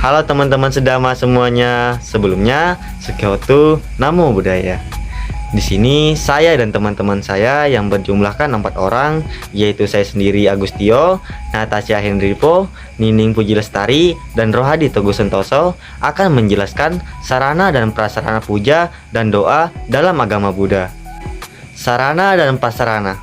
Halo teman-teman sedama semuanya. Sebelumnya, Sekyotu Namo Buddhaya. Di sini saya dan teman-teman saya yang berjumlahkan 4 orang, yaitu saya sendiri Agustio, Natasha Hendripo, Nining Puji Lestari, dan Rohadi Teguh Sentoso akan menjelaskan sarana dan prasarana puja dan doa dalam agama Buddha. Sarana dan prasarana.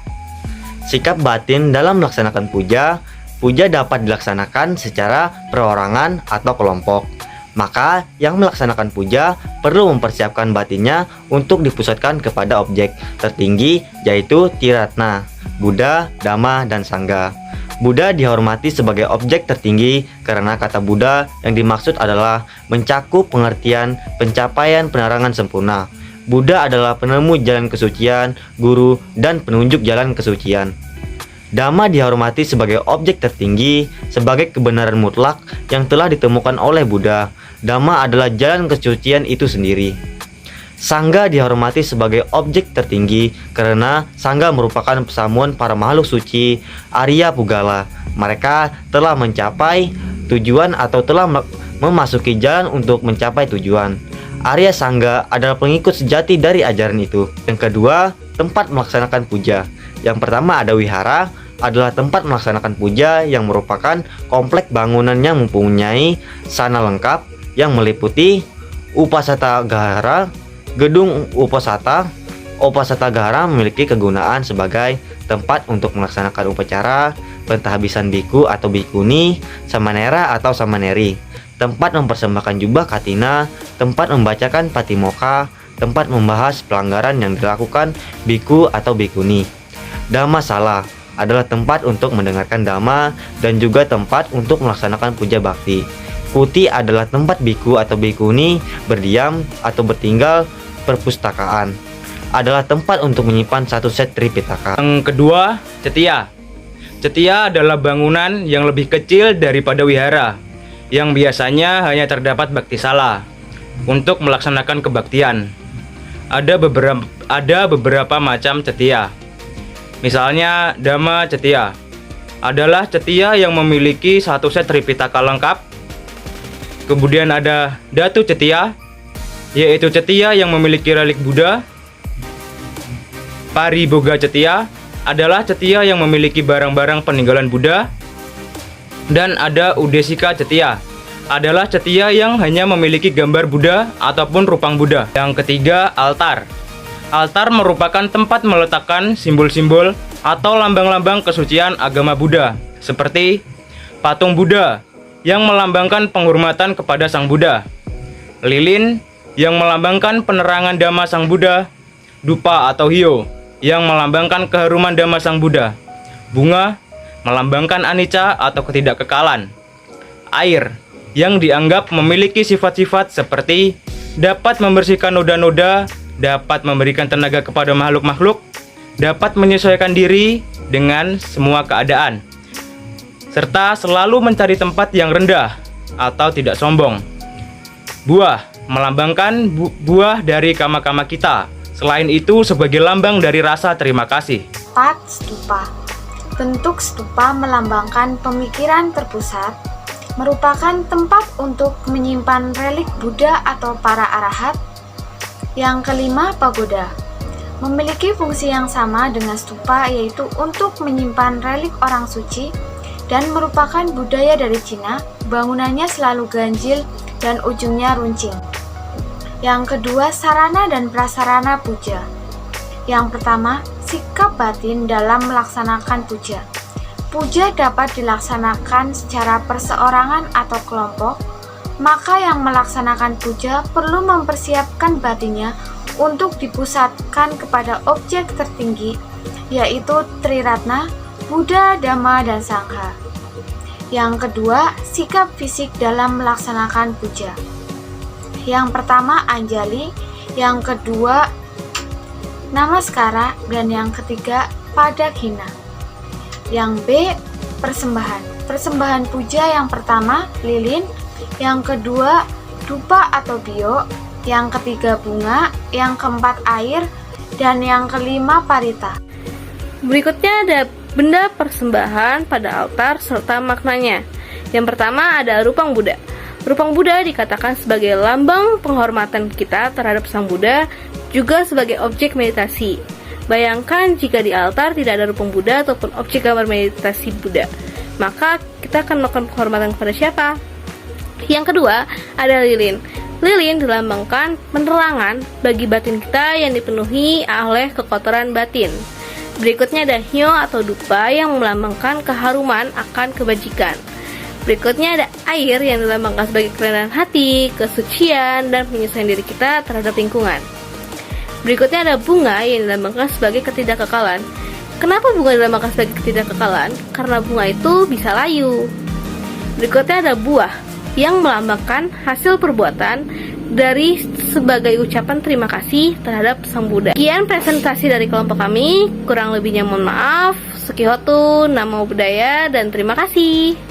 Sikap batin dalam melaksanakan puja. Puja dapat dilaksanakan secara perorangan atau kelompok. Maka yang melaksanakan puja perlu mempersiapkan batinnya untuk dipusatkan kepada objek tertinggi, yaitu Triratna, Buddha, Dhamma, dan Sangha. Buddha dihormati sebagai objek tertinggi karena kata Buddha yang dimaksud adalah mencakup pengertian pencapaian penerangan sempurna. Buddha adalah penemu jalan kesucian, guru, dan penunjuk jalan kesucian. Dhamma dihormati sebagai objek tertinggi, sebagai kebenaran mutlak yang telah ditemukan oleh Buddha. Dhamma adalah jalan kesucian itu sendiri. Sangha dihormati sebagai objek tertinggi karena Sangha merupakan pesamuan para makhluk suci Arya Pugala. Mereka telah mencapai tujuan atau telah memasuki jalan untuk mencapai tujuan. Arya Sangha adalah pengikut sejati dari ajaran itu. Yang kedua, tempat melaksanakan puja. Yang pertama ada wihara, adalah tempat melaksanakan puja yang merupakan komplek bangunan yang mempunyai sana lengkap yang meliputi upasatagahara, gedung upasatagahara memiliki kegunaan sebagai tempat untuk melaksanakan upacara, pentahbisan biku atau bikuni, samanera atau samaneri, tempat mempersembahkan jubah katina, tempat membacakan patimokkha, tempat membahas pelanggaran yang dilakukan biku atau bikuni. Dhammasala adalah tempat untuk mendengarkan dhamma dan juga tempat untuk melaksanakan puja bakti. Kuti adalah tempat biku atau bikuni berdiam atau bertinggal. Perpustakaan adalah tempat untuk menyimpan satu set Tripitaka. Yang kedua, cetya. Cetya adalah bangunan yang lebih kecil daripada wihara, yang biasanya hanya terdapat baktisala untuk melaksanakan kebaktian. Ada beberapa macam cetya. Misalnya Dhamma Cetya adalah cetya yang memiliki satu set Tripitaka lengkap. Kemudian ada Dhatu Cetya, yaitu cetya yang memiliki relik Buddha. Pariboga Cetya adalah cetya yang memiliki barang-barang peninggalan Buddha. Dan ada Udesika Cetya, adalah cetya yang hanya memiliki gambar Buddha ataupun rupang Buddha. Yang ketiga, altar. Altar merupakan tempat meletakkan simbol-simbol atau lambang-lambang kesucian agama Buddha, seperti patung Buddha yang melambangkan penghormatan kepada Sang Buddha, lilin yang melambangkan penerangan Dhamma Sang Buddha, dupa atau hio yang melambangkan keharuman Dhamma Sang Buddha, bunga melambangkan anicca atau ketidakkekalan, air yang dianggap memiliki sifat-sifat seperti dapat membersihkan noda-noda, dapat memberikan tenaga kepada makhluk-makhluk, dapat menyesuaikan diri dengan semua keadaan, serta selalu mencari tempat yang rendah atau tidak sombong. Buah melambangkan buah dari kama-kama kita. Selain itu sebagai lambang dari rasa terima kasih. 4. Stupa. Bentuk stupa melambangkan pemikiran terpusat, merupakan tempat untuk menyimpan relik Buddha atau para arahat. Yang kelima, pagoda. Memiliki fungsi yang sama dengan stupa, yaitu untuk menyimpan relik orang suci dan merupakan budaya dari Cina. Bangunannya selalu ganjil dan ujungnya runcing. Yang kedua, sarana dan prasarana puja. Yang pertama, sikap batin dalam melaksanakan puja. Puja dapat dilaksanakan secara perseorangan atau kelompok. Maka yang melaksanakan puja perlu mempersiapkan batinnya untuk dipusatkan kepada objek tertinggi, yaitu Triratna, Buddha, Dhamma, dan Sangha. Yang kedua, sikap fisik dalam melaksanakan puja. Yang pertama, Anjali. Yang kedua, Namaskara. Dan yang ketiga, Padakhina. Yang B, persembahan. Persembahan puja yang pertama, lilin. Yang kedua, dupa atau bio. Yang ketiga, bunga. Yang keempat, air. Dan yang kelima, parita. Berikutnya ada benda persembahan pada altar serta maknanya. Yang pertama ada rupang Buddha. Rupang Buddha dikatakan sebagai lambang penghormatan kita terhadap Sang Buddha, juga sebagai objek meditasi. Bayangkan jika di altar tidak ada rupang Buddha ataupun objek gambar meditasi Buddha, maka kita akan melakukan penghormatan kepada siapa? Yang kedua, ada lilin. Lilin dilambangkan penerangan bagi batin kita yang dipenuhi oleh kekotoran batin. Berikutnya ada hyo atau dupa yang melambangkan keharuman akan kebajikan. Berikutnya ada air yang dilambangkan sebagai kerendahan hati, kesucian, dan penyesuaian diri kita terhadap lingkungan. Berikutnya ada bunga yang dilambangkan sebagai ketidakkekalan. Kenapa bunga dilambangkan sebagai ketidakkekalan? Karena bunga itu bisa layu. Berikutnya ada buah yang melambangkan hasil perbuatan dari sebagai ucapan terima kasih terhadap Sang Buddha. Sekian presentasi dari kelompok kami, kurang lebihnya mohon maaf. Sukihotu, Namo Buddhaya, dan terima kasih.